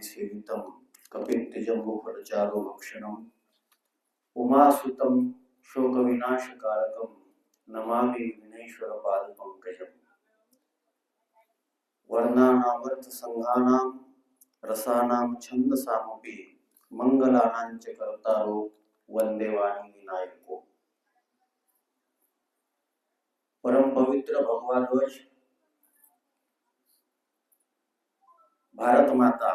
सेवितम कपित्तजम्बुफलचारो भक्षणम उमासुतम शोक विनाशकारकम नमामि विघ्नेश्वर पाद पंकजम। वर्णानामर्थ संघानां रसानां छंदसामपि मंगलानांच कर्तारो वंदे वाणी विनायको। परम पवित्र भगवा ध्वज भारत माता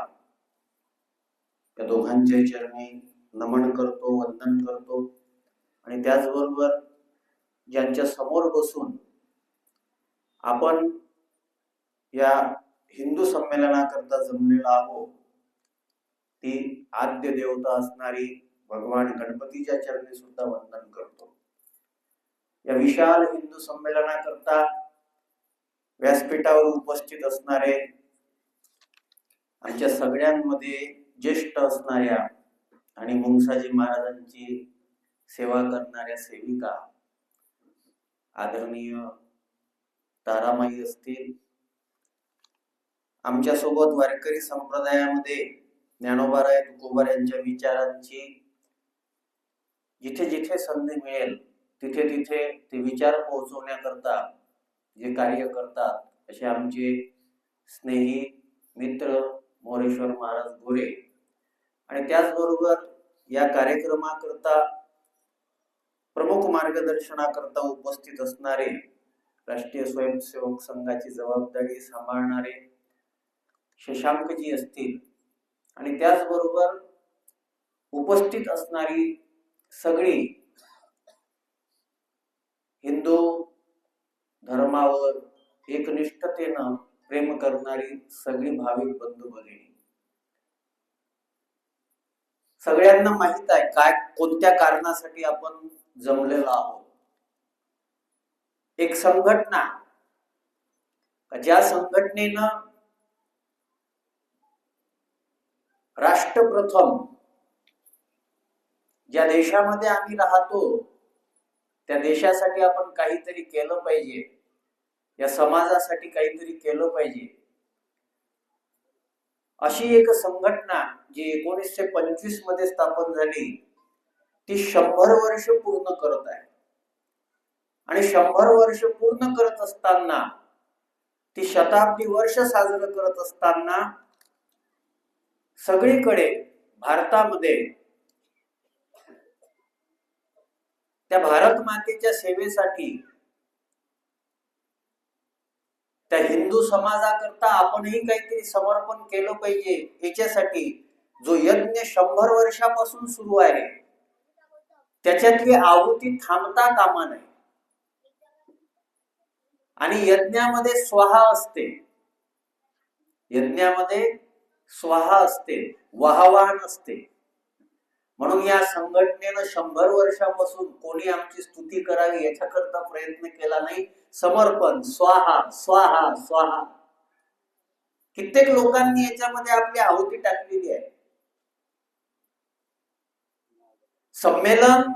या दोघांच्या चरणी नमन करतो, वंदन करतो आणि त्याचबरोबर ज्यांच्या समोर बसून आपण या हिंदू संमेलनाकरता जमलेलो आहोत ती आद्य देवता असणारी भगवान गणपतीच्या चरणी सुद्धा वंदन करतो। या विशाल हिंदू संमेलनाकरता व्यासपीठावर उपस्थित असणारे आमच्या सगळ्यांमध्ये ज्येष्ठ असणाऱ्या आणि मुंगसाजी महाराजांची सेवा करणाऱ्या सेविका आदरणीय तारामाई असतील, आमच्या सोबत वारकरी संप्रदायामध्ये ज्ञानोबाराय तुकोबार यांच्या विचारांची जिथे जिथे संधी मिळेल तिथे तिथे ते विचार पोहोचवण्याकरता जे कार्य करतात असे आमचे स्नेही मित्र मोरेश्वर महाराज गोरे आणि त्याचबरोबर या कार्यक्रमाकरता प्रमुख मार्गदर्शनाकरता उपस्थित असणारे राष्ट्रीय स्वयंसेवक संघाची जबाबदारी सांभाळणारे शशांकजी असतील आणि त्याचबरोबर उपस्थित असणारी सगळी हिंदू धर्मावर एकनिष्ठतेनं प्रेम करणारी सगळी भाविक बंधू भगिनी, सगळ्यांना माहित आहे काय कोणत्या कारणासाठी आपण जमलेलो आहोत। एक संघटना, ज्या संघटनेनं राष्ट्रप्रथम ज्या देशामध्ये आम्ही राहतो त्या देशासाठी आपण काहीतरी केलं पाहिजे, या समाजासाठी काहीतरी केलं पाहिजे, अशी एक संघटना जी 1925 मध्ये स्थापन झाली ती 100 वर्ष पूर्ण करत आहे आणि 100 वर्ष पूर्ण करत असताना ती शताब्दी वर्ष साजरं करत असताना सगळीकडे भारतामध्ये त्या भारत मातेच्या सेवेसाठी त्या हिंदू समाजाकरता आपणही काहीतरी समर्पण केलं पाहिजे, याच्यासाठी जो यज्ञ 100 वर्षापासून सुरू आहे त्याच्यातली आहुती थांबता कामा नये आणि यज्ञामध्ये स्वाहा असते, यज्ञामध्ये स्वाहा असते, वाहवान असते। म्हणून या संघटनेनं 100 वर्षापासून कोणी आमची स्तुती करावी याच्याकरता प्रयत्न केला नाही। समर्पण, स्वाहा स्वाहा स्वाहा, कित्येक लोकांनी याच्यामध्ये आपली आहुती टाकलेली आहे। संमेलन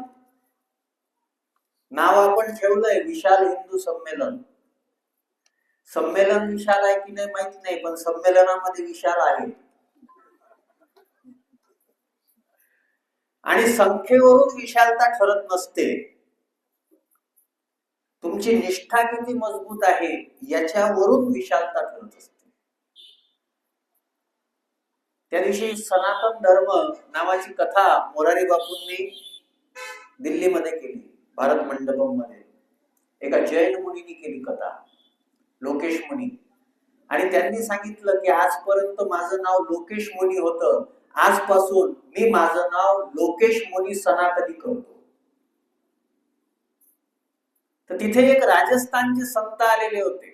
नाव आपण ठेवलंय विशाल हिंदू संमेलन। संमेलन विशाल आहे की नाही माहित नाही, पण संमेलनामध्ये विशाल आहे आणि संख्येवरून विशालता ठरत नसते, तुमची निष्ठा किती मजबूत आहे याच्यावरून विशालता ठरत असते। त्या दिवशी सनातन धर्म नावाची कथा मोरारी बापूंनी दिल्लीमध्ये केली, भारत मंडपम मध्ये एका जैन मुनींनी केली कथा, लोकेश मुनी, आणि त्यांनी सांगितलं की आजपर्यंत माझं नाव लोकेश मुनी होतं, आजपासून मी माझं नाव लोकेश मुनी सनातनी करतो। तर तिथे एक राजस्थानचे संत आलेले होते,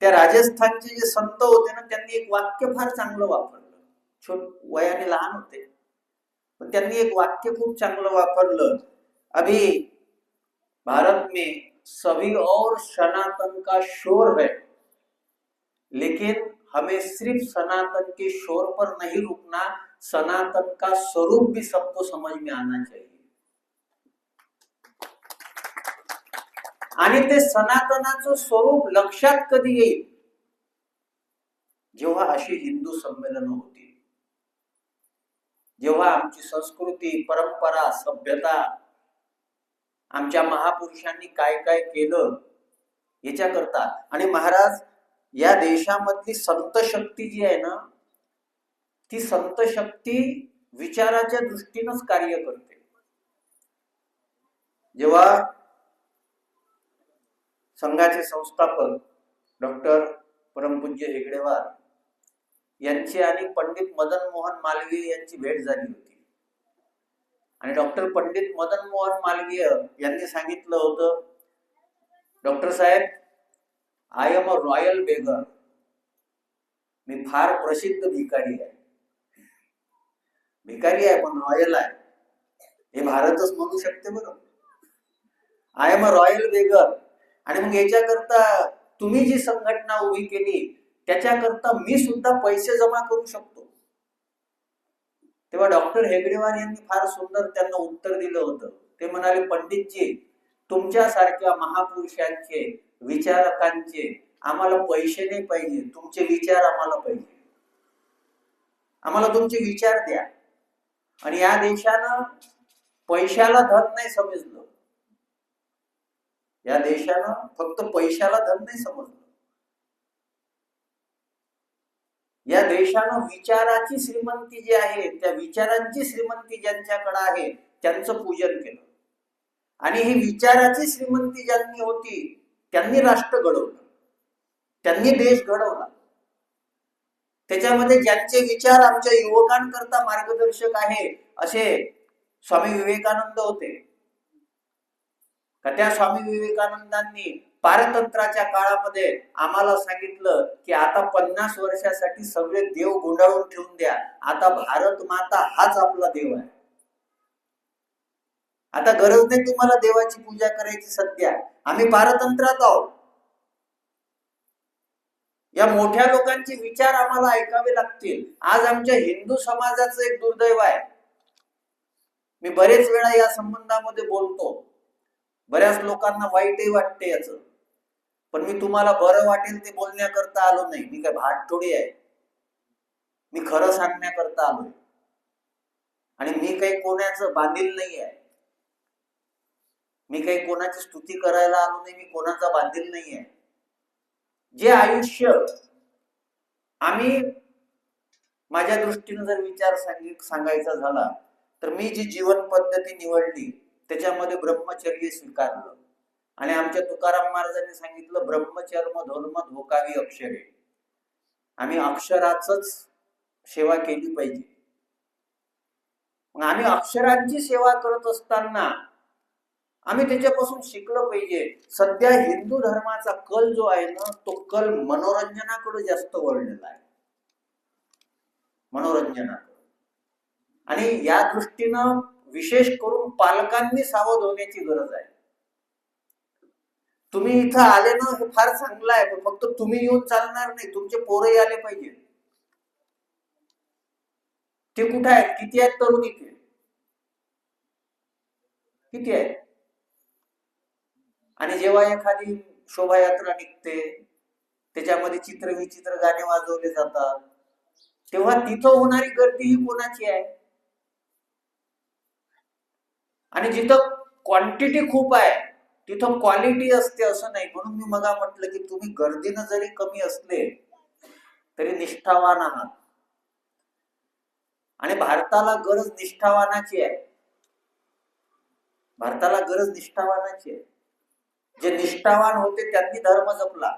त्या राजस्थानचे जे संत होते ना त्यांनी एक वाक्य फार चांगलं वापरलं, वयाने लहान होते पण त्यांनी एक वाक्य खूप चांगलं वापरलं, अभी भारत में सभी और सनातन का शोर है लेकिन हमें सिर्फ सनातन के शोर पर नहीं रुकना, सनातन का स्वरूप भी सबको समझ में आना चाहिए। आणि ते सनातनाचं स्वरूप लक्षात कधी येईल जेव्हा अशी हिंदू संमेलन होती, जेव्हा आमची संस्कृती, परंपरा, सभ्यता, आमच्या महापुरुषांनी काय काय केलं याच्याकरता, आणि महाराज या देशामधली संत शक्ती जी आहे ना, ती संत शक्ती विचाराच्या दृष्टीनंच कार्य करते. जेव्हा संघाचे संस्थापक डॉक्टर परमपूज्य हेगडेवार यांची आणि पंडित मदन मोहन मालवीय यांची भेट झाली होती, आणि डॉक्टर पंडित मदन मोहन मालवीय यांनी सांगितलं होतं, डॉक्टर साहेब, I am a royal beggar, मी फार प्रसिद्ध भिकारी आहे. भिकारी आहे पण रॉयल आहे, हे भारतच म्हणू शकते बरं. I am a royal beggar. आणि मग याच्याकरता तुम्ही जी संघटना उभी केली त्याच्याकरता मी सुद्धा पैसे जमा करू शकतो. तेव्हा डॉक्टर हेगडेवार यांनी फार सुंदर त्यांना उत्तर दिलं होतं. ते म्हणाले, पंडितजी, तुमच्यासारख्या महापुरुषांचे, विचारकांचे आम्हाला पैसे नाही पाहिजे, तुमचे विचार आम्हाला पाहिजे. आम्हाला तुमचे विचार द्या. आणि या देशानं पैशाला धन नाही समजलं. या देशानं फक्त पैशाला धन नाही समजलं. या देशानं विचाराची श्रीमंती जी आहे, त्या विचारांची श्रीमंती ज्यांच्याकडे आहे त्यांचं पूजन केलं. आणि ही विचाराची श्रीमंती ज्यांनी होती त्यांनी राष्ट्र घडवलं, त्यांनी देश घडवला. त्याच्यामध्ये ज्यांचे विचार आमच्या युवकांकरता मार्गदर्शक आहे असे स्वामी विवेकानंद होते. का त्या स्वामी विवेकानंदांनी पारतंत्र्याच्या काळामध्ये आम्हाला सांगितलं की आता 50 वर्षासाठी सगळे देव गुंडाळून ठेवून द्या, आता भारत माता हाच आपला देव आहे. आता गरज नाही तुम्हाला देवाची पूजा करायची, सध्या आम्ही पारतंत्र्यात आहोत. या मोठ्या लोकांचे विचार आम्हाला ऐकावे लागतील. आज आमच्या हिंदू समाजाचं एक दुर्दैव आहे. मी बरेच वेळा या संबंधामध्ये बोलतो, बऱ्याच लोकांना वाईटही वाटते याच, पण मी तुम्हाला बरं वाटेल ते बोलण्याकरता आलो नाही. मी काय भाटतोडी आहे, मी खरं सांगण्याकरता आलोय. आणि मी काही कोणाचं बांधील नाही आहे, मी काही कोणाची स्तुती करायला आलो नाही, मी कोणाचा बांधील नाही आहे. जे आयुष्य आम्ही, माझ्या दृष्टीने जर विचार सांगायचा झाला तर मी जी जीवन पद्धती निवडली त्याच्यामध्ये ब्रह्मचर्य स्वीकारलं. आणि आमच्या तुकाराम महाराजांनी सांगितलं, ब्रह्मचर्म धर्म धोकावी अक्षरे. आम्ही अक्षराचंच सेवा केली पाहिजे. मग आम्ही अक्षरांची सेवा करत असताना आम्ही त्याच्यापासून शिकलं पाहिजे. सध्या हिंदू धर्माचा कल जो आहे ना, तो कल मनोरंजनाकडे जास्त वळलेला आहे, मनोरंजनाकडे. आणि या दृष्टीनं विशेष करून पालकांनी सावध होण्याची गरज आहे. तुम्ही इथं आले ना, हे फार चांगलं आहे, पण फक्त तुम्ही येऊन चालणार नाही, तुमचे पोरही आले पाहिजे. ते कुठे आहेत, किती आहेत तरुण इथे, किती आहेत? आणि जेव्हा एखादी शोभायात्रा निघते त्याच्यामध्ये चित्रविचित्र गाणे वाजवले जातात, तेव्हा तिथं होणारी गर्दी ही कोणाची आहे? आणि जिथं क्वांटिटी खूप आहे तिथं क्वालिटी असते असं नाही. म्हणून मी मगा म्हटलं की तुम्ही गर्दीनं जरी कमी असले तरी निष्ठावान आहात. आणि भारताला गरज निष्ठावानाची आहे, भारताला गरज निष्ठावानाची आहे. जे निष्ठावान होते त्यांनी धर्म जपला.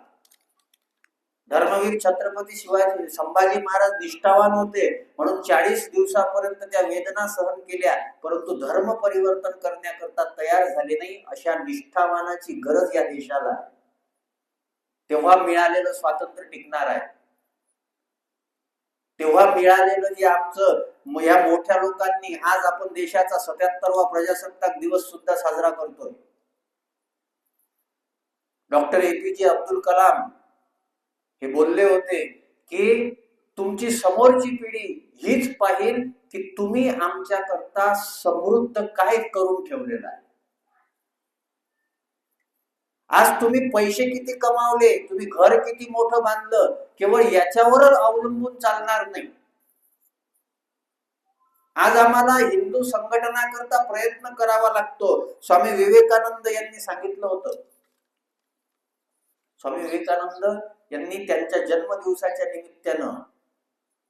धर्मवीर छत्रपती शिवाजी संभाजी महाराज निष्ठावान होते म्हणून 40 दिवसापर्यंत त्या वेदना सहन केल्या, परंतु धर्म परिवर्तन करण्याकरता तयार झाले नाही. अशा निष्ठावानाची गरज या देशाला आहे. तेव्हा मिळालेलं स्वातंत्र्य टिकणार आहे. तेव्हा मिळालेलं जे आमचं या मोठ्या लोकांनी, आज आपण देशाचा 77वा प्रजासत्ताक दिवस सुद्धा साजरा करतोय. डॉक्टर APJ अब्दुल कलाम हे बोलले होते की तुमची समोरची पिढी हीच पाहिल की तुम्ही आमच्या करता समृद्ध काय करून ठेवलेला आहे. आज तुम्ही पैसे किती कमावले, तुम्ही घर किती मोठं बांधलं, केवळ याच्यावरच अवलंबून चालणार नाही. आज आम्हाला हिंदू संघटना करता प्रयत्न करावा लागतो. स्वामी विवेकानंद यांनी सांगितलं होतं. स्वामी विवेकानंद यांनी त्यांच्या जन्मदिवसाच्या निमित्तानं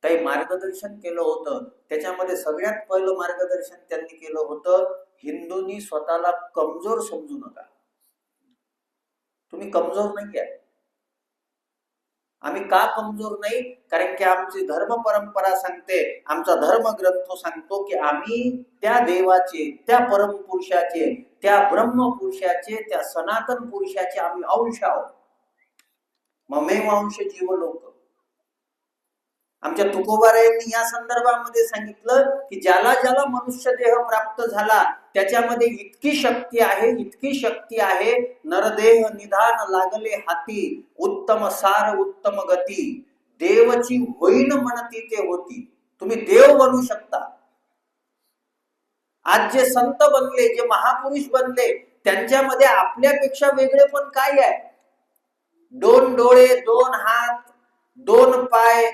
काही मार्गदर्शन केलं होतं. त्याच्यामध्ये सगळ्यात पहिलं मार्गदर्शन त्यांनी केलं होतं, हिंदूंनी स्वतःला कमजोर समजू नका. तुम्ही कमजोर नाही आहे. आम्ही का कमजोर नाही? कारण की आमची धर्म परंपरा सांगते, आमचा धर्म ग्रंथ सांगतो की आम्ही त्या देवाचे, त्या परमपुरुषाचे, त्या ब्रह्मपुरुषाचे, त्या सनातन पुरुषाचे आम्ही अंश आहोत. ममेव अंश जीव लोक. आमच्या तुकोबारायांनी या संदर्भामध्ये सांगितलं की ज्याला ज्याला मनुष्य देह प्राप्त झाला त्याच्यामध्ये इतकी शक्ती आहे, इतकी शक्ती आहे, नरदेह निधान लागले हाती, उत्तम सार उत्तम गती, देवची होईन म्हणती ते होती. तुम्ही देव बनू शकता. आज जे संत बनले, जे महापुरुष बनले, त्यांच्यामध्ये आपल्यापेक्षा वेगळे पण काय आहे? 2 डोळे, 2 हात, 2 पाय,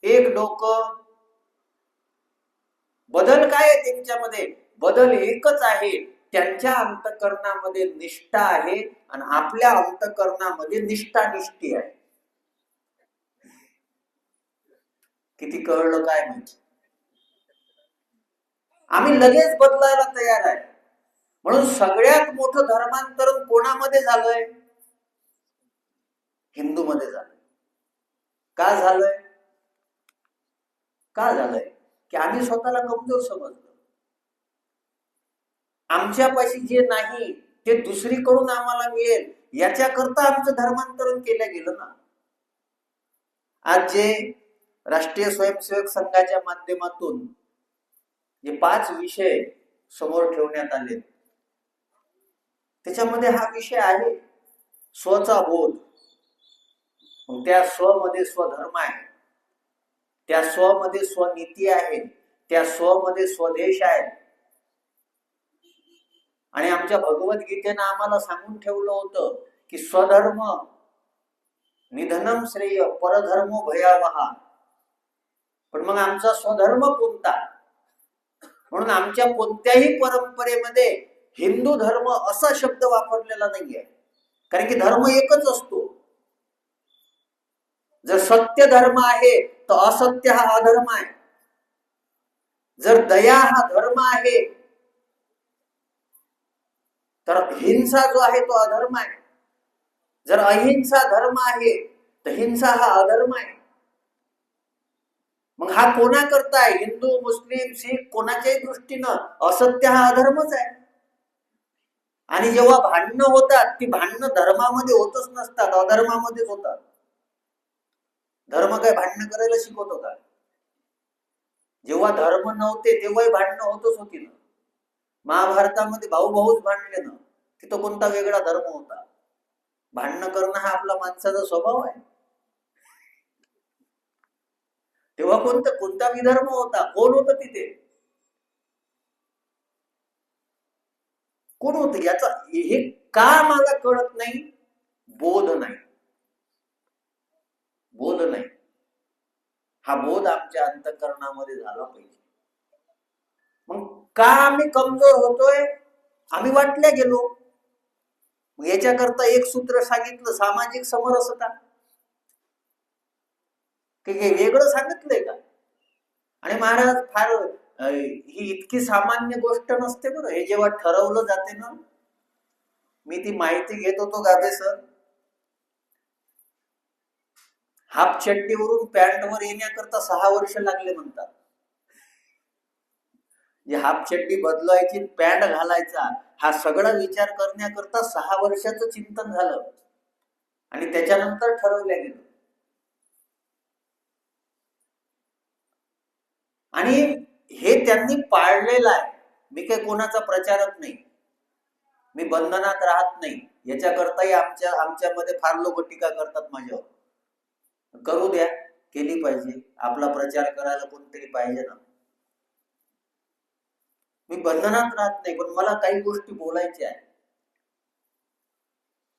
1 डोकं. बदल काय आहे त्यांच्यामध्ये? बदल एकच आहे, त्यांच्या अंतःकरणामध्ये निष्ठा आहे आणि आपल्या अंतःकरणामध्ये निष्ठानिष्ठी आहे. किती कळलं काय माहिती? आम्ही लगेच बदलायला तयार आहे. म्हणून सगळ्यात मोठं धर्मांतरण कोणामध्ये झालंय? हिंदू मध्ये झालंय. का झालंय? का झालंय? की आम्ही स्वतःला कमजोर समजलो. आमच्यापाशी जे नाही ते दुसरीकडून आम्हाला मिळेल याच्याकरता आमचं धर्मांतरण केलं गेलं ना. आज जे राष्ट्रीय स्वयंसेवक संघाच्या माध्यमातून जे 5 विषय समोर ठेवण्यात आले, त्याच्यामध्ये हा विषय आहे स्वचा बोध. त्या स्वमध्ये स्वधर्म आहे, त्या स्वमध्ये स्वनीती आहे, त्या स्वमध्ये स्वदेश आहे. आणि आमच्या भगवद्गीतेनं आम्हाला सांगून ठेवलं होतं की स्वधर्म निधनम श्रेय, परधर्म भयावहा. पण मग आमचा स्वधर्म कोणता? म्हणून आमच्या कोणत्याही परंपरेमध्ये हिंदू धर्म असा शब्द वापरलेला नाहीये, कारण की धर्म एकच असतो. जर सत्य धर्म आहे तर असत्य हा अधर्म आहे. जर दया हा धर्म आहे तर हिंसा जो आहे तो अधर्म आहे. जर अहिंसा धर्म आहे तर हिंसा हा अधर्म आहे. मग हा कोणा करता आहे? हिंदू, मुस्लिम, शीख कोणाच्याही दृष्टीनं असत्य हा अधर्मच आहे. आणि जेव्हा भांडणं होतात ती भांडणं धर्मामध्ये होतच नसतात, अधर्मामध्येच होतात. धर्म काय भांडणं करायला शिकवतो का? जेव्हा धर्म नव्हते तेव्हाही भांडणं होतच होती ना. महाभारतामध्ये भाऊ भाऊच भांडले ना, तिथं कोणता वेगळा धर्म होता? भांडणं करणं हा आपला माणसाचा स्वभाव आहे. तेव्हा कोणता विधर्म होता? कोण होतं तिथे? कोण होतं? याचा हे का मला कळत नाही? बोध नाही. बोध नाही. हा बोध आमच्या अंतःकरणामध्ये झाला पाहिजे. मग का आम्ही कमजोर होतोय? आम्ही वाटल्या गेलो. मग याच्याकरता एक सूत्र सांगितलं, सामाजिक समरसता. काही वेगळं सांगितलंय का? आणि महाराज फार ही इतकी सामान्य गोष्ट नसते बरं. हे जेव्हा ठरवलं जाते ना, मी ती माहिती घेत होतो गाभे सर. हाफ चड्डीवरून पॅन्टवर येण्याकरता 6 वर्ष लागले म्हणतात. जे हाफ चड्डी बदलायची, पॅन्ट घालायचा, हा सगळा विचार करण्याकरता 6 वर्षाचं चिंतन झालं आणि त्याच्यानंतर ठरवल्या गेलं. आणि हे त्यांनी पाळलेलं आहे. मी काही कोणाचा प्रचारक नाही, मी बंधनात राहत नाही. याच्याकरताही आमच्यामध्ये फार लोक टीका करतात माझ्यावर. करू द्या, केली पाहिजे. आपला प्रचार करायला कोणतरी पाहिजे ना. मी बंधनात राहत नाही, पण मला काही गोष्टी बोलायच्या आहेत.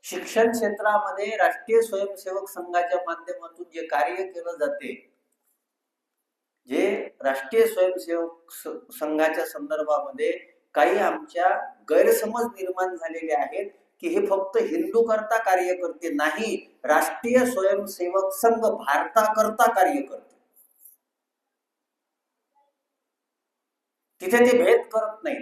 शिक्षण क्षेत्रामध्ये राष्ट्रीय स्वयंसेवक संघाच्या माध्यमातून जे कार्य केलं जाते, जे राष्ट्रीय स्वयंसेवक संघाच्या संदर्भामध्ये काही आमच्या गैरसमज निर्माण झालेले आहेत की हे फक्त हिंदू करता कार्य करते, नाही, राष्ट्रीय स्वयंसेवक संघ भारताकरता कार्य करते. तिथे ते भेद करत नाही.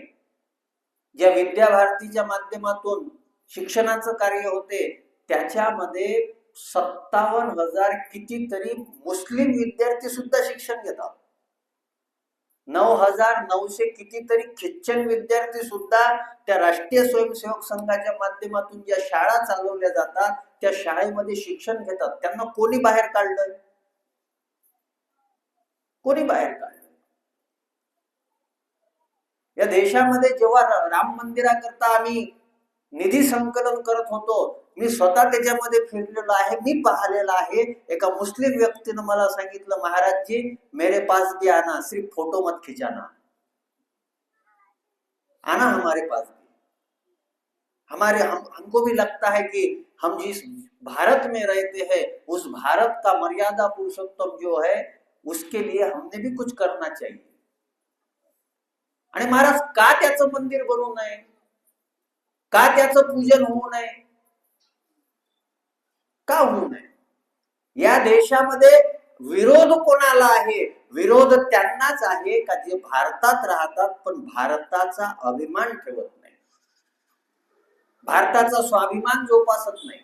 ज्या विद्याभारतीच्या माध्यमातून शिक्षणाचं कार्य होते त्याच्यामध्ये 57,000 कितीतरी मुस्लिम विद्यार्थी सुद्धा शिक्षण घेतात. 9,900 कितीतरी ख्रिश्चन विद्यार्थी सुद्धा त्या राष्ट्रीय स्वयंसेवक संघाच्या माध्यमातून ज्या शाळा चालवल्या जातात त्या शाळेमध्ये शिक्षण घेतात. त्यांना कोणी बाहेर काढलं? कोणी बाहेर काढलं? या देशामध्ये जेव्हा राम मंदिराकरता आम्ही निधी संकलन करत होतो, मी स्वतः त्याच्यामध्ये फिरलेलो आहे, मी पाहिलेलं आहे. एका मुस्लिम व्यक्तीनं मला सांगितलं, महाराज जी मेरे पास भी आना, सिर्फ फोटो मत खिंचाना, आना हमारे पास भी. हमको भी लगता है कि हम जिस भारत में रहते हैं उस भारत का मर्यादा पुरुषोत्तम जो है उसके लिए हमने भी कुछ करना चाहिए. आणि महाराज का त्याचं मंदिर बनवू नये? का त्याचं पूजन होऊ नये? का होऊ नये? या देशामध्ये विरोध कोणाला आहे? विरोध त्यांनाच आहे का जे भारतात राहतात पण भारताचा अभिमान ठेवत नाही, भारताचा स्वाभिमान जोपासत नाही.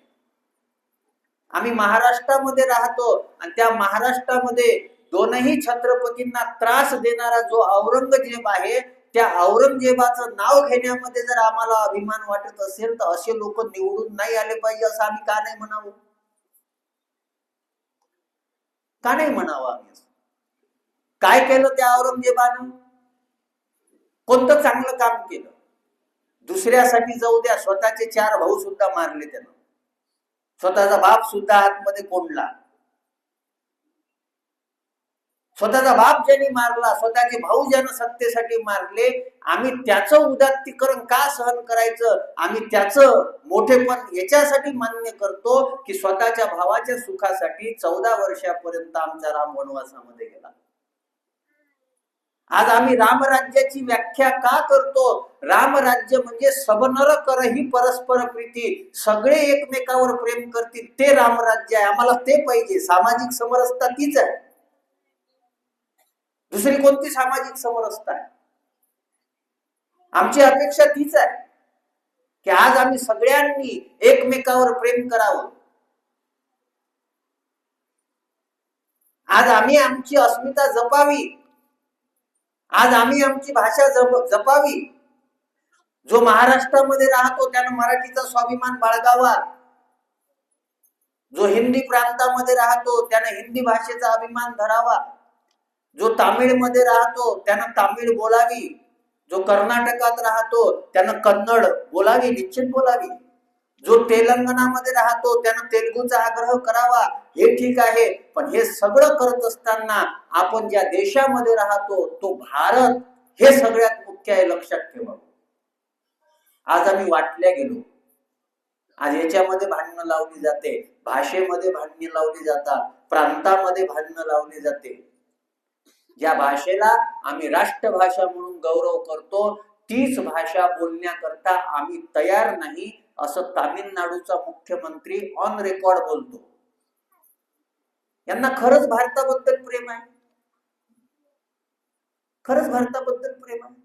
आम्ही महाराष्ट्रामध्ये राहतो आणि त्या महाराष्ट्रामध्ये दोनही छत्रपतींना त्रास देणारा जो औरंगजेब आहे, त्या औरंगजेबाचं नाव घेण्यामध्ये जर आम्हाला अभिमान वाटत असेल तर असे लोक निवडून नाही आले पाहिजे असं आम्ही का नाही म्हणावं? का नाही म्हणावं आम्ही? काय केलं त्या औरंगजेबानं? कोणतं चांगलं काम केलं? दुसऱ्यासाठी जाऊ द्या, स्वतःचे 4 भाऊ सुद्धा मारले त्यानं, स्वतःचा बाप सुद्धा आतमध्ये कोंडला. स्वतःचा बाप ज्यांनी मारला, स्वतःचे भाऊ ज्यानं सत्तेसाठी मारले, आम्ही त्याचं उदात्तीकरण का सहन करायचं? आम्ही त्याचं मोठेपण याच्यासाठी मान्य करतो की स्वतःच्या भावाच्या सुखासाठी 14 वर्षापर्यंत आमचा राम वनवासामध्ये गेला. आज आम्ही रामराज्याची व्याख्या का करतो? रामराज्य म्हणजे सबनर करही परस्पर प्रीती, सगळे एकमेकावर प्रेम करतील, ते रामराज्य आहे. आम्हाला ते पाहिजे. सामाजिक समरसता तीच आहे, दुसरी कोणती सामाजिक समरसता आहे? आमची अपेक्षा तीच आहे की आज आम्ही सगळ्यांनी एकमेकावर प्रेम करावं. आज आम्ही आमची अस्मिता जपावी, आज आम्ही आमची भाषा जपावी. जो महाराष्ट्रामध्ये राहतो त्यानं मराठीचा स्वाभिमान बाळगावा, जो हिंदी प्रांतामध्ये राहतो त्यानं हिंदी भाषेचा अभिमान धरावा, जो तामिळमध्ये राहतो त्यानं तामिळ बोलावी, जो कर्नाटकात राहतो त्यानं कन्नड बोलावी, निश्चित बोलावी, जो तेलंगणामध्ये राहतो त्यानं तेलुगूचा आग्रह करावा. हे ठीक आहे, पण हे सगळं करत असताना आपण ज्या देशामध्ये राहतो तो भारत हे सगळ्यात मुख्य आहे, लक्षात ठेवा. आज आम्ही वाटल्या गेलो. आज याच्यामध्ये भांडणं लावली जाते, भाषेमध्ये भांडणे लावली जातात, प्रांतामध्ये भांडणं लावली जाते. ज्या भाषेला आम्ही राष्ट्रभाषा म्हणून गौरव करतो तीच भाषा बोलण्याकरता आम्ही तयार नाही, असं तामिळनाडूचा मुख्यमंत्री ऑन रेकॉर्ड बोलतो. यांना खरंच भारताबद्दल प्रेम आहे? खरंच भारताबद्दल प्रेम आहे?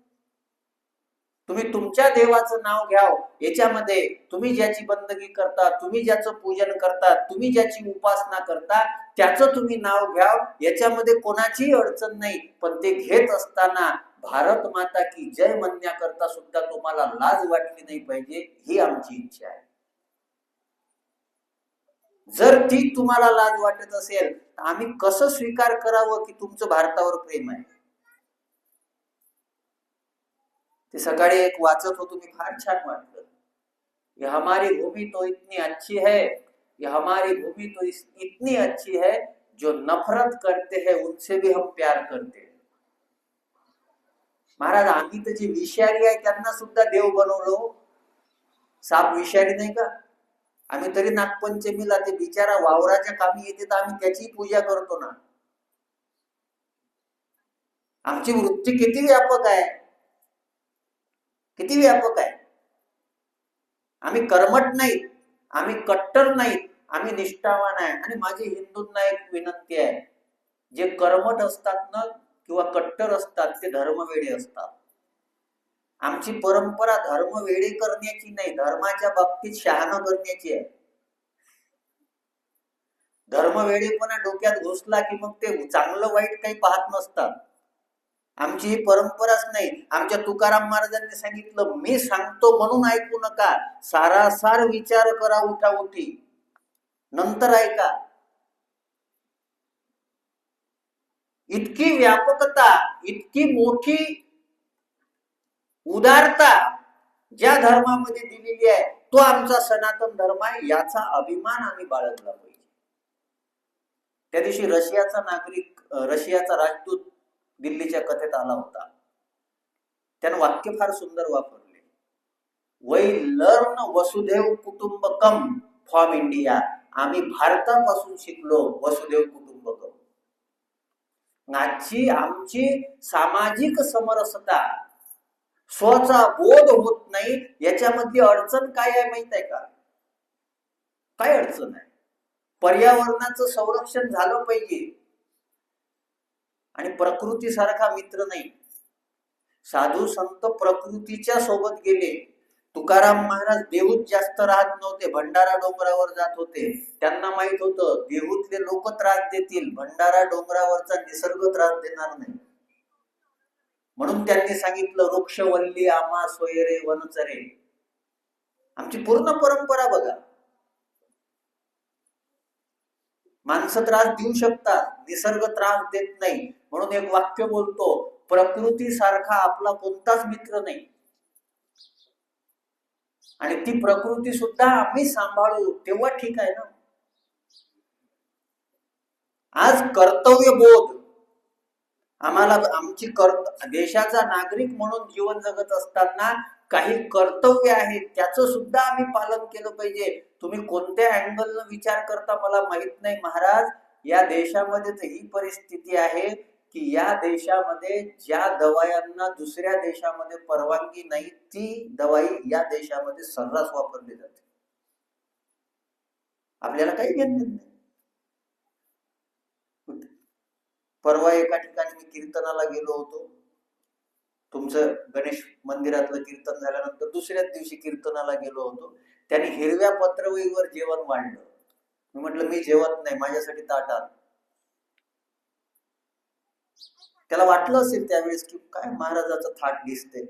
तुम्ही तुमच्या देवाचं नाव घ्याव, याच्यामध्ये तुम्ही ज्याची बंदगी करता, तुम्ही ज्याचं पूजन करता, तुम्ही ज्याची उपासना करता त्याचं तुम्ही नाव घ्याव, याच्यामध्ये कोणाचीही अडचण नाही. पण ते घेत असताना भारत माता की जय म्हणण्याकरता सुद्धा तुम्हाला लाज वाटली नाही पाहिजे, ही आमची इच्छा आहे. जर ती तुम्हाला लाज वाटत असेल तर आम्ही कसं स्वीकार करावं की तुमचं भारतावर प्रेम आहे? ते सकाळी एक वाचत होतो मी, फार छान वाटलं. ये हमारी भूमि तो इतनी अच्छी है, ये हमारी भूमि तो इतनी अच्छी है, जो नफरत करते हैं उनसे भी हम प्यार करते हैं. महाराज, आम्ही तर जे विषारी आहे त्यांना सुद्धा देव बनवलो. साप विषारी नाही का? आम्ही तरी नागपंचमीला ते बिचारा वावराच्या कामी येते तर आम्ही त्याची पूजा करतो ना. आमची वृत्ती किती व्यापक आहे, किती व्यापक आहे. आम्ही कर्मठ नाहीत, आम्ही कट्टर नाहीत, आम्ही निष्ठावान आहे. आणि माझी हिंदूंना एक विनंती आहे, जे कर्मठ असतात ना किंवा कट्टर असतात ते धर्मवेडे असतात. आमची परंपरा धर्म वेडे करण्याची नाही, धर्माच्या बाबतीत शहाणा करण्याची आहे. धर्म वेडेपणा डोक्यात घुसला की मग ते चांगलं वाईट काही पाहत नसतात. आमची ही परंपराच नाही. आमच्या तुकाराम महाराजांनी सांगितलं, मी सांगतो म्हणून ऐकू नका, सारासार विचार करा उठाउठी, नंतर ऐका. इतकी व्यापकता, इतकी मोठी उदारता ज्या धर्मामध्ये दिलेली आहे तो आमचा सनातन धर्म आहे, याचा अभिमान आम्ही बाळगला पाहिजे. त्या दिवशी रशियाचा नागरिक, रशियाचा राजदूत दिल्लीच्या कथेत आला होता. त्यानं वाक्य फार सुंदर वापरले, वै लर्न वसुधैव कुटुंबकम फ्रॉम इंडिया. आम्ही भारतापासून शिकलो वसुधैव कुटुंबकम. आमची सामाजिक समरसता, स्वचा बोध होत नाही, याच्यामधली अडचण काय आहे माहित आहे का? काय अडचण आहे? पर्यावरणाचं संरक्षण झालं पाहिजे आणि प्रकृतीसारखा मित्र नाही. साधू संत प्रकृतीच्या सोबत गेले. तुकाराम महाराज देहूत जास्त राहत नव्हते, भंडारा डोंगरावर जात होते. त्यांना माहित होतं देहूतले लोक त्रास देतील, भंडारा डोंगरावरचा निसर्ग त्रास देणार नाही. म्हणून त्यांनी सांगितलं, वृक्षवल्ली आम्हा सोयरे वनचरे. आमची पूर्ण परंपरा बघा. माणसं त्रास देऊ शकतात, निसर्ग त्रास देत नाही. म्हणून एक वाक्य बोलतो, प्रकृती सारखा आपला कोणताच मित्र नाही. आणि ती प्रकृती सुद्धा आम्ही सांभाळू तेव्हा ठीक आहे ना. आज कर्तव्यबोध आम्हाला, आमची देशाचा नागरिक म्हणून जीवन जगत असताना काही कर्तव्य आहेत, त्याचं सुद्धा आम्ही पालन केलं पाहिजे. तुम्ही कोणत्या अँगलनं विचार करता मला माहित नाही महाराज. या देशामध्ये तर ही परिस्थिती आहे की या देशामध्ये ज्या दवायांना दुसऱ्या देशामध्ये परवानगी नाही, ती दवाई या देशामध्ये सर्रास वापरली जाते. आपल्याला काही घेणं नाही. परवा एका ठिकाणी मी कीर्तनाला गेलो होतो. तुमचं गणेश मंदिरातलं कीर्तन झाल्यानंतर दुसऱ्याच दिवशी कीर्तनाला गेलो होतो. त्याने हिरव्या पत्रवळीवर जेवण वाढलं. मी म्हटलं मी जेवत नाही, माझ्यासाठी ताट आण. त्याला वाटलं असेल त्यावेळेस की काय महाराजाचं थाट दिसते,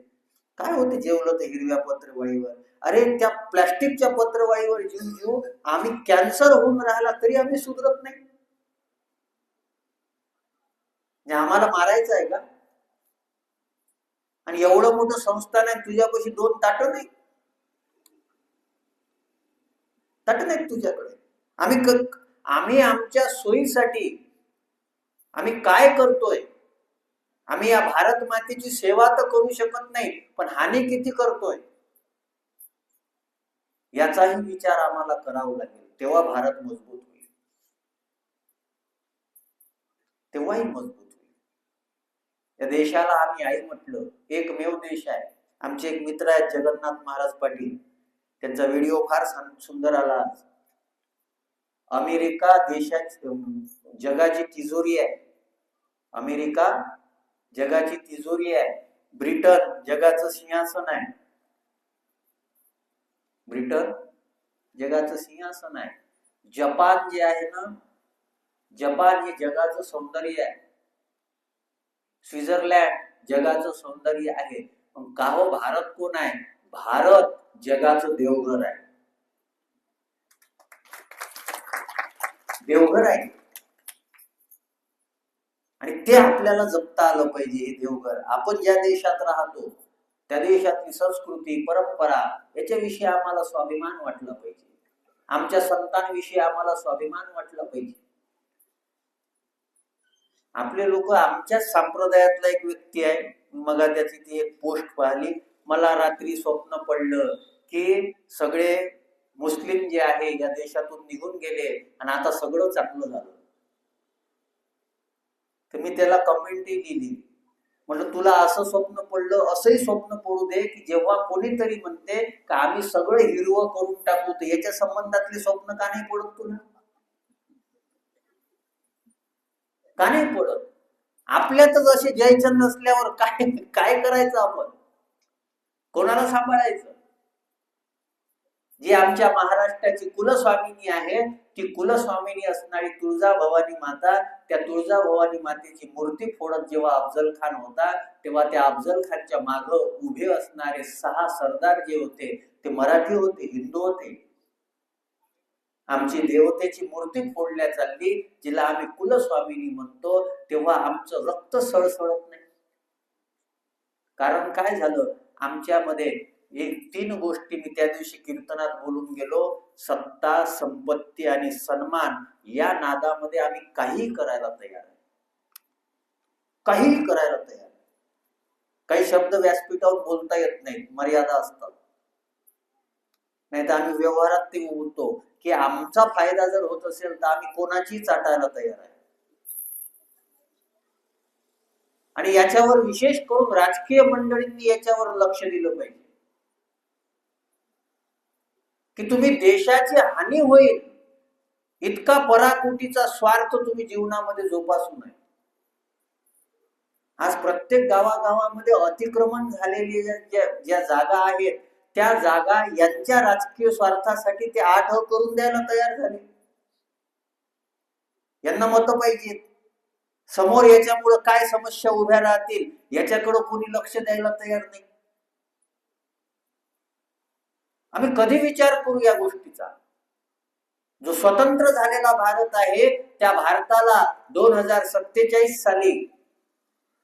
काय होते जेवलं तर हिरव्या पत्रवळीवर. अरे त्या प्लास्टिकच्या पत्रवळीवर जीव जीव आम्ही कॅन्सर होऊन राहिला तरी आम्ही सुधरत नाही. आम्हाला मारायचं आहे का? आणि एवढं मोठं संस्थान आहे, तुझ्यापाशी 2 ताट नाही, ताट नाहीत तुझ्याकडे. आम्ही आमच्या सोयीसाठी आम्ही काय करतोय? आम्ही या भारत मातेची सेवा तर करू शकत नाही, पण हानी किती करतोय याचाही विचार आम्हाला करावा लागेल. तेव्हा भारत मजबूत होईल, तेव्हाही मजबूत होईल. या देशाला आम्ही आई म्हटलं, एकमेव देश आहे. आमचे एक मित्र आहेत जगन्नाथ महाराज पाटील, त्यांचा व्हिडिओ फार सुंदर आला. अमेरिका देशाची, जगाची तिजोरी आहे. अमेरिका जगाची तिजोरी आहे. ब्रिटन जगाचं सिंहासन आहे. ब्रिटन जगाचं सिंहासन आहे. जपान जे आहे ना, जपान हे जगाचं सौंदर्य आहे. स्वित्झर्लंड जगाचं सौंदर्य आहे. पण का हो, भारत कोण आहे? भारत जगाचं देवघर आहे. देवघर आहे आणि ते आपल्याला जपता आलं पाहिजे. हे देवघर, आपण ज्या देशात राहतो त्या देशातली संस्कृती, परंपरा याच्याविषयी आम्हाला स्वाभिमान वाटला पाहिजे. आमच्या संतांविषयी आम्हाला स्वाभिमान वाटला पाहिजे. आपले लोक, आमच्याच संप्रदायातला एक व्यक्ती आहे, मग त्याची ती एक पोस्ट पाहिली, मला रात्री स्वप्न पडलं की सगळे मुस्लिम जे आहे या देशातून निघून गेले आणि आता सगळं चांगलं झालं. तर मी त्याला कमेंटही लिहिली, म्हटलं तुला असं स्वप्न पडलं, असंही स्वप्न पडू दे की जेव्हा कोणीतरी म्हणते का आम्ही सगळं हिरवं करून टाकू, तर याच्या संबंधातली स्वप्न का नाही पडत तुला? का नाही पडत? आपल्यातच असे जयचंद नसल्यावर काय काय करायचं आपण? कोणाला सांभाळायचं? जी आमच्या महाराष्ट्राची कुलस्वामिनी आहे, ती कुलस्वामिनी असणारी तुळजाभवानी माता, त्या तुळजाभवानी मातेची मूर्ती फोडत जेव्हा अफजल खान होता, तेव्हा त्या अफजल खानच्या माग उभे असणारे 6 सरदार जे होते ते मराठी होते, हिंदू होते. आमची देवतेची मूर्ती फोडल्या चालली, जिला आम्ही कुलस्वामिनी म्हणतो, तेव्हा आमचं रक्त सळसळत नाही. कारण काय झालं, आमच्यामध्ये एक 3 गोष्टी मी त्या दिवशी कीर्तनात बोलून गेलो. सत्ता, संपत्ती आणि सन्मान या नादामध्ये आम्ही काहीही करायला तयार आहे. काहीही करायला तयार. काही शब्द व्यासपीठावर बोलता येत नाहीत, मर्यादा असतात. नाही तर आम्ही व्यवहारात ते बोलतो की आमचा फायदा जर होत असेल तर आम्ही कोणाची चाटायला तयार आहे. आणि याच्यावर विशेष करून राजकीय मंडळींनी याच्यावर लक्ष दिलं पाहिजे की तुम्ही देशाची हानी होईल इतका पराकोटीचा स्वार्थ तुम्ही जीवनामध्ये जोपासू नये. आज प्रत्येक गावागावामध्ये अतिक्रमण झालेली ज्या जागा आहेत, त्या जागा यांच्या राजकीय स्वार्थासाठी ते 8 करून द्यायला तयार झाले. यांना मत पाहिजेत. समोर याच्यामुळे काय समस्या उभ्या राहतील याच्याकडे कोणी लक्ष द्यायला तयार नाही. आम्ही कधी विचार करू या गोष्टीचा? जो स्वतंत्र झालेला भारत आहे, त्या भारताला 2047 साली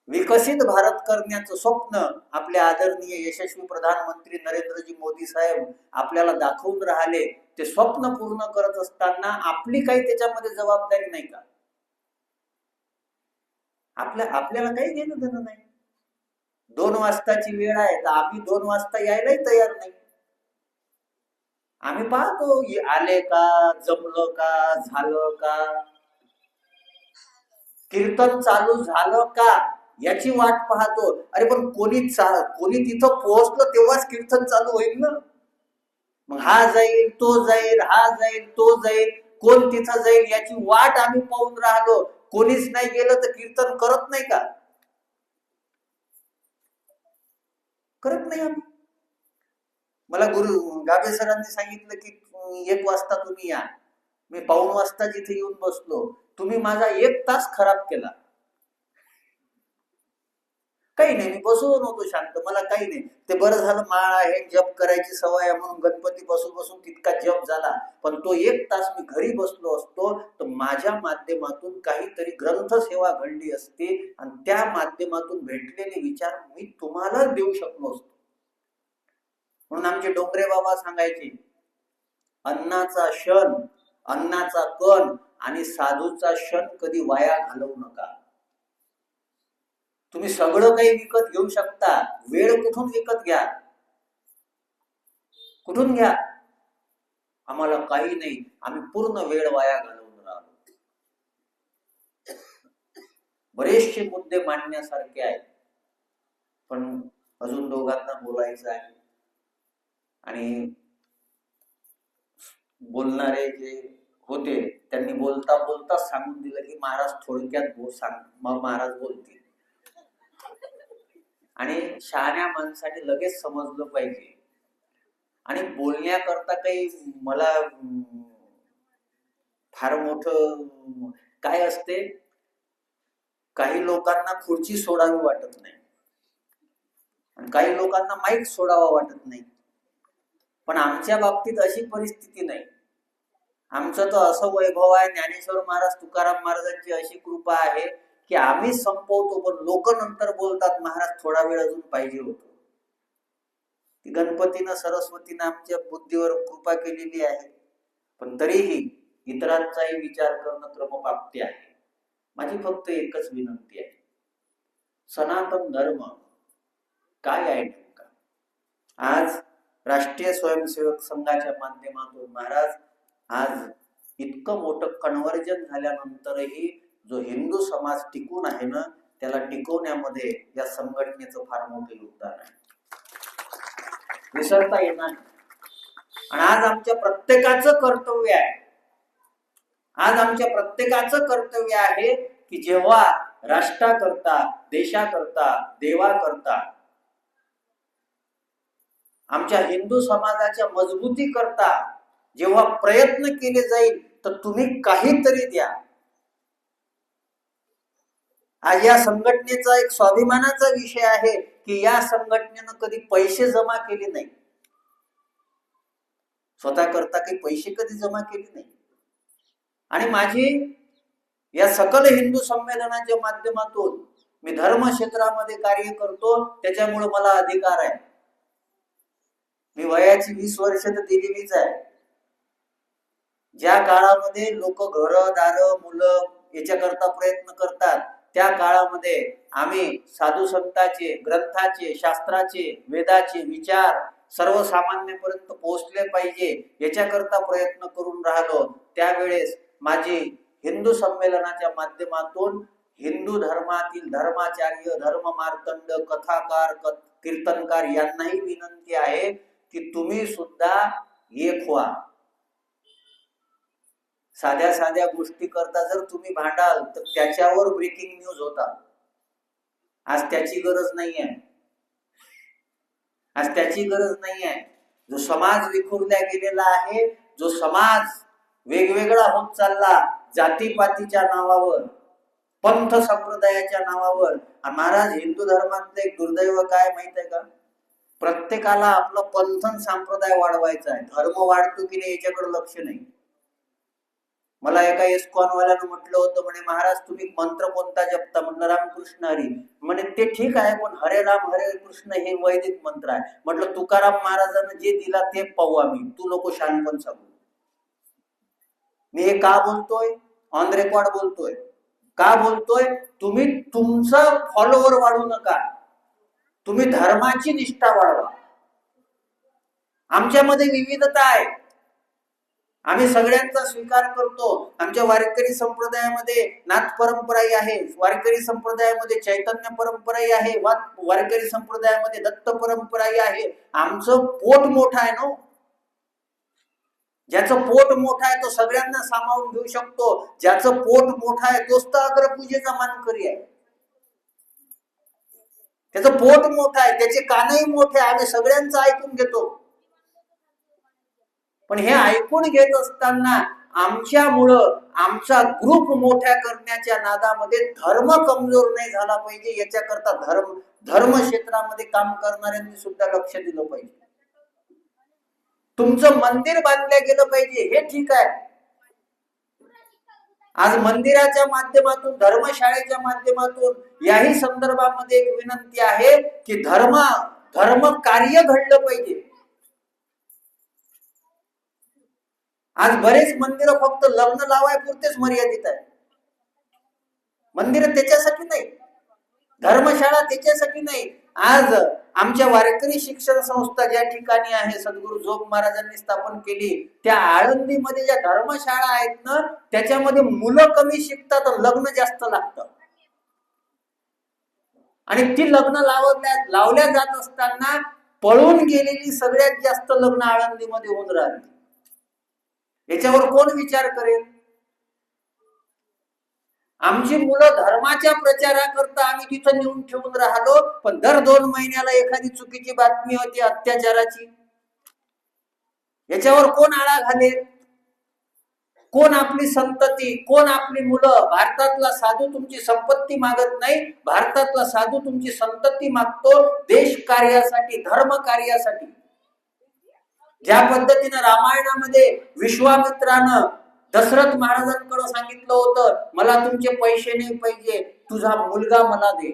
विकसित भारत करण्याचं स्वप्न आपले आदरणीय यशस्वी प्रधानमंत्री नरेंद्रजी मोदी साहेब आपल्याला दाखवून राहिले. ते स्वप्न पूर्ण करत असताना आपली काही त्याच्यामध्ये जबाबदारी नाही का? आपल्याला काही घेणं देणं नाही. 2 वाजताची वेळ आहे तर आम्ही 2 वाजता यायलाही तयार नाही. आम्ही पाहतो आले का, जमलं का, झालं का, कीर्तन चालू झालं का याची वाट पाहतो. अरे पण कोणी तिथं पोहोचलं तेव्हाच कीर्तन चालू होईल ना. मग हा जाईल, तो जाईल, हा जाईल, तो जाईल, कोण तिथं जाईल याची वाट आम्ही पाहून राहिलो. कोणीच नाही गेलं तर कीर्तन करत नाही का? करत नाही आम्ही. मला गुरु गाबे सरांनी सांगितलं की 1 वाजता तुम्ही या. मी 1:15 वाजता जिथे येऊन बसलो. तुम्ही माझा 1 तास खराब केला. काही नाही, मी बसून होतो शांत, मला काही नाही. ते बरं झालं माळ आहे, जप करायची सवय आहे म्हणून गणपती बसून तितका जप झाला. पण तो 1 तास मी घरी बसलो असतो तर माझ्या माध्यमातून काहीतरी ग्रंथसेवा घडली असती आणि त्या माध्यमातून भेटलेले विचार मी तुम्हाला देऊ शकलो असतो. म्हणून आमचे डोंगरे बाबा सांगायचे, अन्नाचा क्षण, अन्नाचा कण आणि साधूचा क्षण कधी वाया घालवू नका. तुम्ही सगळं काही विकत घेऊ शकता, वेळ कुठून विकत घ्या? कुठून घ्या? आम्हाला काही नाही, आम्ही पूर्ण वेळ वाया घालवून राहिलो. बरेचसे मुद्दे मांडण्यासारखे आहेत, पण अजून दोघांना बोलायचं आहे. आणि बोलणारे जे होते त्यांनी बोलता बोलता सांगून दिलं की महाराज थोडक्यात सांग, मग महाराज बोलतील. आणि शहाण्या माणसाने लगेच समजलं पाहिजे. आणि बोलण्याकरता काही मला फार मोठं काय असते, काही लोकांना खुर्ची सोडावी वाटत नाही आणि काही लोकांना माईक सोडावा वाटत नाही. पण आमच्या बाबतीत अशी परिस्थिती नाही. आमचं तर असं वैभव आहे, ज्ञानेश्वर महाराज तुकाराम महाराजांची अशी कृपा आहे की आम्ही संपवतो पण लोक नंतर बोलतात महाराज थोडा वेळ अजून पाहिजे होतो. गणपतीनं सरस्वतीनं आमच्या बुद्धीवर कृपा केलेली आहे, पण तरीही इतरांचाही विचार करणं क्रमप्राप्ती आहे. माझी फक्त एकच विनंती आहे, सनातन धर्म काय आहे नेमका? आज राष्ट्रीय स्वयंसेवक संघाच्या माध्यमातून महाराज आज इतकं मोठं कन्व्हर्जन झाल्यानंतरही जो हिंदू समाज टिकून आहे ना, त्याला टिकवण्यामध्ये या संघटनेचं फार मोठं योगदान आहे, विसरता येणार नाही. आणि आज आमच्या प्रत्येकाचं कर्तव्य आहे, आज आमच्या प्रत्येकाचं कर्तव्य आहे की जेव्हा राष्ट्राकरता, देशाकरता, देवाकरता, आमच्या हिंदू समाजाच्या मजबूती करता जेव्हा प्रयत्न केले जाईल तर तुम्ही काहीतरी द्या. आज या संघटनेचा एक स्वाभिमानाचा विषय आहे की या संघटनेनं कधी पैसे जमा केले नाही, स्वतः करता काही पैसे कधी जमा केले नाही. आणि माझी या सकल हिंदू संमेलनाच्या माध्यमातून मी धर्म क्षेत्रामध्ये कार्य करतो, त्याच्यामुळे मला अधिकार आहे. मी वयाची 20 वर्ष तर दिलेलीच आहे. ज्या काळामध्ये लोक घरं दारं मुलं याच्याकरता प्रयत्न करतात, त्या काळामध्ये आम्ही साधू संतांचे, ग्रंथाचे, शास्त्राचे, वेदाचे विचार सर्वसामान्यपर्यंत पोहोचले पाहिजे याच्याकरता प्रयत्न करून राहिलो. त्यावेळेस माझी हिंदू संमेलनाच्या माध्यमातून हिंदू धर्मातील धर्माचार्य, धर्म मार्तंड, कथाकार, कीर्तनकार यांनाही विनंती आहे की तुम्ही सुद्धा एक व्हा. साध्या साध्या गोष्टी करता जर तुम्ही भांडाल तर त्याच्यावर ब्रेकिंग न्यूज होता. आज त्याची गरज नाहीये, आज त्याची गरज नाहीये. जो समाज विखुरला गेलेला आहे, जो समाज वेगवेगळा होत चालला जातीपातीच्या नावावर, पंथ संप्रदायाच्या नावावर. महाराज, हिंदू धर्मातलं एक दुर्दैव काय माहित आहे का? प्रत्येकाला आपलं पंथन संप्रदाय वाढवायचा आहे. धर्म वाढतो की नाही याच्याकडे लक्ष नाही. मला एका इस्कॉन वाल्यानं म्हटलं होतं, म्हणे महाराज तुम्ही मंत्र कोणता जपता? म्हटलं रामकृष्ण हरी. म्हणे ते ठीक आहे, पण हरे राम हरे कृष्ण हे वैदिक मंत्र आहे. म्हटलं तुकाराम महाराजांना जे दिला ते पाहू आम्ही, तू नको शहाणपण सांगू. मी हे का बोलतोय? ऑन रेकॉर्ड बोलतोय. का बोलतोय? तुम्ही तुमचं फॉलोवर वाढवू नका, तुम्ही धर्माची निष्ठा वाढवा. आमच्यामध्ये विविधता आहे, आम्ही सगळ्यांचा स्वीकार करतो. आमच्या वारकरी संप्रदायामध्ये नाथ परंपराही आहे, वारकरी संप्रदायामध्ये चैतन्य परंपराही आहे, वारकरी संप्रदायामध्ये दत्त परंपराही आहे. आमचं पोट मोठं आहे ना. ज्याचं पोट मोठं आहे तो सगळ्यांना सामावून घेऊ शकतो. ज्याचं पोट मोठं आहे तोच तर अग्रपूजेचा मानकरी आहे. त्याचं पोट मोठं आहे, त्याचे कानही मोठे आहे, आम्ही सगळ्यांचं ऐकून घेतो. पण हे ऐकून घेत असताना आमच्यामुळं आमचा ग्रुप मोठ्या करण्याच्या नादामध्ये धर्म कमजोर नाही झाला पाहिजे, याच्याकरता धर्म क्षेत्रामध्ये काम करणाऱ्यांनी सुद्धा लक्ष दिलं पाहिजे. तुमचं मंदिर बांधलं गेलं पाहिजे, हे ठीक आहे. आज मंदिराच्या माध्यमातून, धर्मशाळेच्या माध्यमातून याही संदर्भामध्ये एक विनंती आहे की धर्म कार्य घडलं पाहिजे. आज बरेच मंदिर फक्त लग्न लावाय पुरतेच मर्यादित आहे. मंदिर त्याच्यासाठी नाही, धर्मशाळा त्याच्यासाठी नाही. आज आमच्या वारकरी शिक्षण संस्था ज्या ठिकाणी आहे, सद्गुरू जोग महाराजांनी स्थापन केली, त्या आळंदीमध्ये ज्या धर्मशाळा आहेत ना, त्याच्यामध्ये मुलं कमी शिकतात, लग्न जास्त लागतं. आणि ती लग्न लावल्या जात असताना पळून गेलेली सगळ्यात जास्त लग्न आळंदीमध्ये होऊन राहिली. याच्यावर कोण विचार करेल? आमची मुलं धर्माच्या प्रचाराकरता आम्ही तिथं नेऊन ठेवून राहिलो, पण दर 2 महिन्याला एखादी चुकीची बातमी होती अत्याचाराची. याच्यावर कोण आळा घालेल? कोण आपली संतती, कोण आपली मुलं? भारतातला साधू तुमची संपत्ती मागत नाही, भारतातला साधू तुमची संतती मागतो देश कार्यासाठी, धर्म कार्यासाठी. ज्या पद्धतीनं रामायणामध्ये विश्वामित्रानं दशरथ महाराजांकडे सांगितलं होतं, मला तुमचे पैसे नाही पाहिजे, तुझा मुलगा मला दे,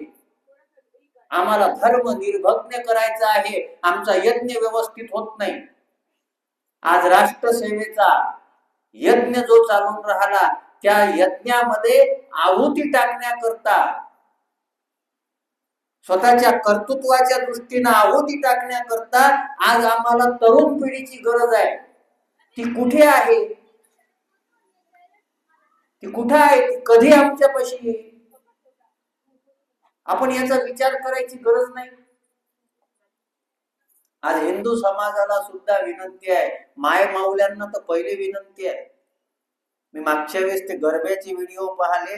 आम्हाला धर्म निर्भग्न करायचा आहे, आमचा यज्ञ व्यवस्थित होत नाही. आज राष्ट्रसेवेचा यज्ञ जो चालून राहिला, त्या यज्ञामध्ये आहुती टाकण्याकरता, स्वतःच्या कर्तृत्वाच्या दृष्टीनं आहुती टाकण्याकरता आज आम्हाला तरुण पिढीची गरज आहे. ती कुठे आहे? ती कुठे आहे? ती कधी आमच्यापाशी येईल? आपण याचा विचार करायची गरज नाही. आज हिंदू समाजाला सुद्धा विनंती आहे, माय माऊल्यांना तर पहिले विनंती आहे. मी मागच्या वेळेस ते गरब्याचे व्हिडिओ पाहिले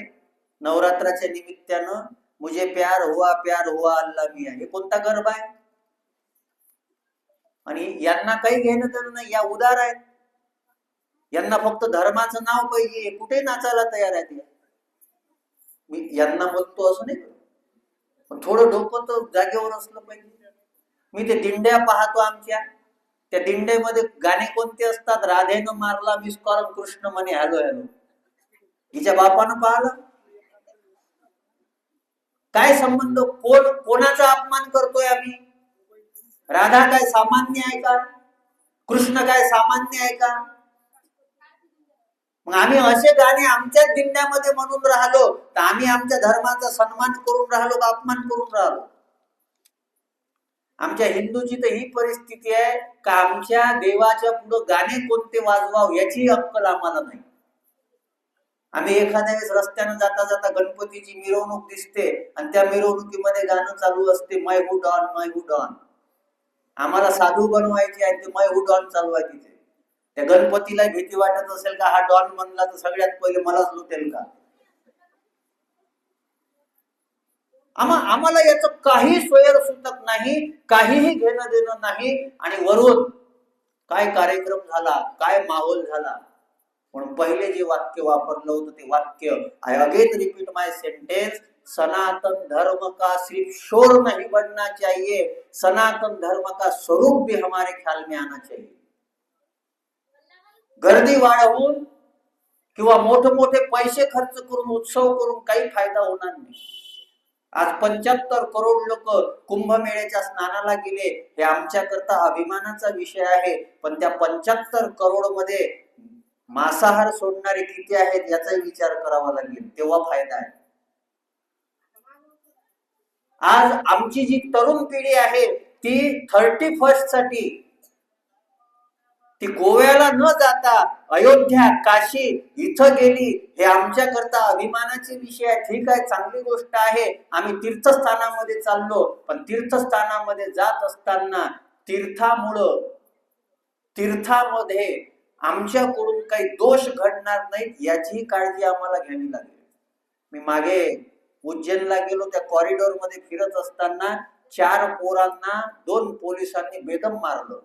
नवरात्राच्या निमित्तानं, मुझे प्यार हुआ अल्लाह मिया. हे कोणता गरबा आहे? आणि यांना काही घेणं देणं नाही, या उदार आहेत. यांना फक्त धर्माचं नाव पाहिजे, कुठे नाचायला तयार आहेत. मी यांना बोलतो असं नाही, पण थोडं डोकं तर जागेवर असलं पाहिजे. मी ते दिंड्या पाहतो आमच्या, त्या दिंड्यामध्ये गाणे कोणते असतात? राधेनं मारला मिस कॉल, कृष्ण म्हणे हॅलो हॅलो. हिच्या बापानं पाहिलं काय संबंध? कोणाचा अपमान करतोय आम्ही? राधा काय सामान्य आहे का? कृष्ण काय सामान्य आहे का? मग आम्ही असे गाणे आमच्याच दिंड्यामध्ये म्हणून राहिलो तर आम्ही आमच्या धर्माचा सन्मान करून राहिलो का अपमान करून राहिलो? आमच्या हिंदूची तर ही परिस्थिती आहे का आमच्या देवाच्या पुढे गाणे कोणते वाजवाव याची अक्कल आम्हाला नाही. आम्ही एखाद्या वेळेस रस्त्यानं जाता जाता गणपतीची मिरवणूक दिसते आणि त्या मिरवणुकीमध्ये गाणं चालू असते, मै हू डॉन मै हू डॉन. आम्हाला साधू बनवायचे आहे, ते मै हू डॉन चालू आहे तिथे. त्या गणपतीला भीती वाटत असेल का हा डॉन म्हणला तर सगळ्यात पहिले मलाच लुटेल का? आम्हाला याचं काही सोयर सुतक नाही, काहीही घेणं देणं नाही. आणि वरून काय कार्यक्रम झाला, काय माहोल झाला. म्हणून पहिले जे वाक्य वापरलं होतं ते वाक्य, I again repeat my sentence, सनातन धर्म का सिर्फ शोर नहीं बनना चाहिए, सनातन धर्म का स्वरूप भी हमारे ख्याल में आना चाहिए. गर्दी वाढवून किंवा मोठे पैसे खर्च करून उत्सव करून काही फायदा होणार नाही. आज 75 करोड लोक कुंभमेळ्याच्या स्नानाला गेले, हे आमच्याकरता अभिमानाचा विषय आहे. पण त्या 75 करोड मध्ये मांसाहार सोडणारे किती आहेत याचा विचार करावा लागेल, तेव्हा फायदा आहे. आज आमची जी तरुण पिढी आहे ती 31st साठी ती गोव्याला न जाता अयोध्या, काशी इथं गेली, हे आमच्या करता अभिमानाचे विषय आहे. ठीक आहे, चांगली गोष्ट आहे. आम्ही तीर्थस्थानामध्ये चाललो, पण तीर्थस्थानामध्ये जात असताना तीर्थामध्ये आमच्याकडून काही दोष घडणार नाहीत याचीही काळजी आम्हाला घ्यावी लागेल. मी मागे उज्जैनला गेलो, त्या कॉरिडॉर मध्ये फिरत असताना 4 पोरांना 2 पोलिसांनी बेदम मारलं.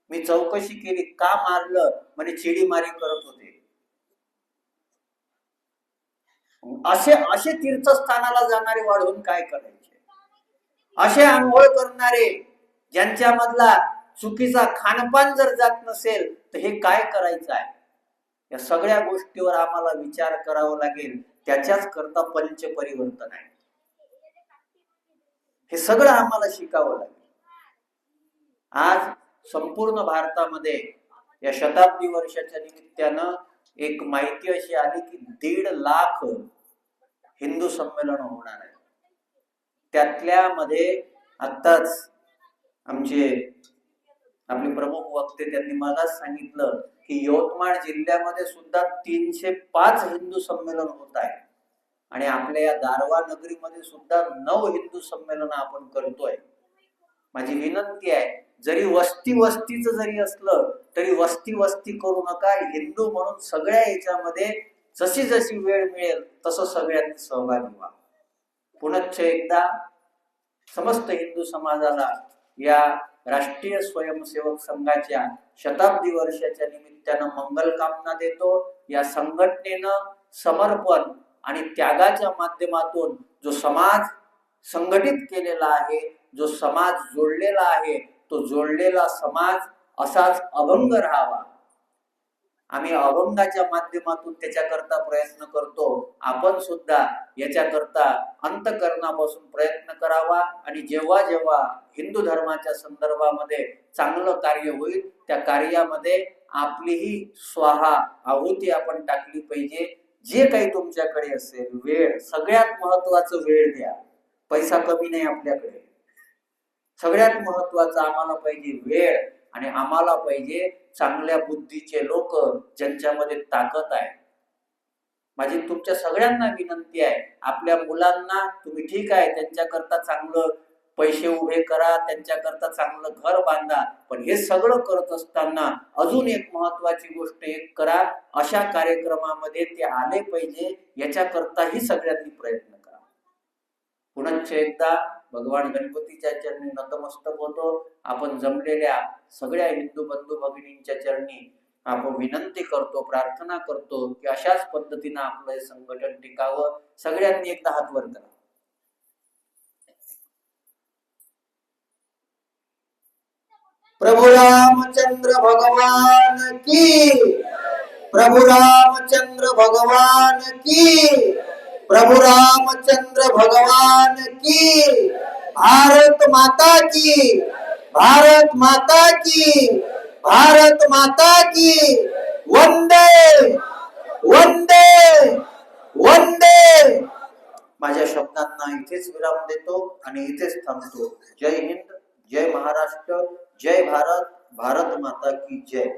मी चौकशी केली, का मारलं? म्हणे चिडीमारी करत होते. असे तीर्थस्थानाला जाणारे वाढवून काय करायचे? असे आंघोळ करणारे ज्यांच्यामधला चुकीचा खानपान जर जात नसेल तर हे काय करायचं आहे? या सगळ्या गोष्टीवर आम्हाला विचार करावा लागेल. त्याच्याच करता पंचपरिवर्तन आहे. हे सगळं आम्हाला शिकावं लागेल. आज संपूर्ण भारतामध्ये या शताब्दी वर्षाच्या निमित्तानं एक माहिती अशी आली की 1.5 लाख हिंदू संमेलन होणार आहे. त्यातल्यामध्ये आत्ताच आपले प्रमुख वक्ते त्यांनी मला सांगितलं की यवतमाळ जिल्ह्यामध्ये सुद्धा 305 हिंदू संमेलन होत आहे. आणि आपल्या या दारवा नगरीमध्ये सुद्धा 9 हिंदू संमेलन आपण करतोय. माझी विनंती आहे, जरी वस्तीच जरी असलं तरी वस्ती करू नका. हिंदू म्हणून सगळ्या याच्यामध्ये जशी वेळ मिळेल तसं सगळ्यांनी सहभागी व्हा. पुनश्च एकदा समस्त हिंदू समाजाला या राष्ट्रीय स्वयंसेवक संघाच्या शताब्दी वर्षाच्या निमित्तानं मंगल कामना देतो. या संघटनेनं समर्पण आणि त्यागाच्या माध्यमातून जो समाज संघटित केलेला आहे, जो समाज जोडलेला आहे, तो जोडलेला समाज असाच अभंग राहावा. आम्ही अभंगाच्या माध्यमातून त्याच्याकरता प्रयत्न करतो. आपण सुद्धा याच्याकरता अंतःकरणापासून प्रयत्न करावा. आणि जेव्हा जेव्हा हिंदू धर्माच्या संदर्भामध्ये चांगलं कार्य होईल त्या कार्यामध्ये आपलीही स्वाहा आहुती आपण टाकली पाहिजे. जे काही तुमच्याकडे असेल, वेळ, सगळ्यात महत्वाचं वेळ द्या. पैसा कमी नाही आपल्याकडे. सगळ्यात महत्वाचं आम्हाला पाहिजे वेळ. आणि आम्हाला पाहिजे चांगल्या बुद्धीचे लोक ज्यांच्यामध्ये ताकद आहे. माझी तुमच्या सगळ्यांना विनंती आहे, आपल्या मुलांना तुम्ही ठीक आहे त्यांच्याकरता चांगलं पैसे उभे करा, त्यांच्याकरता चांगलं घर बांधा, पण हे सगळं करत असताना अजून एक महत्वाची गोष्ट एक करा, अशा कार्यक्रमामध्ये ते आले पाहिजे याच्याकरताही सगळ्यांनी प्रयत्न करा. पुनश्च एकदा भगवान गणपतीच्या चरणी नतमस्तक होतो. आपण जमलेल्या सगळ्या हिंदू बंधू भगिनींच्या चरणी आपण विनंती करतो, प्रार्थना करतो की अशाच पद्धतीनं आपलं हे संघटन टिकावं. सगळ्यांनी एकदा हात वर करा. प्रभु रामचंद्र भगवान की, प्रभु रामचंद्र भगवान की, प्रभु रामचंद्र भगवान की, भारत माता की, भारत माता की, भारत माता की, वंदे वंदे वंदे. माझ्या शब्दांना इथेच विराम देतो आणि इथेच थांबतो. जय हिंद, जय महाराष्ट्र, जय भारत, भारत माता की जय.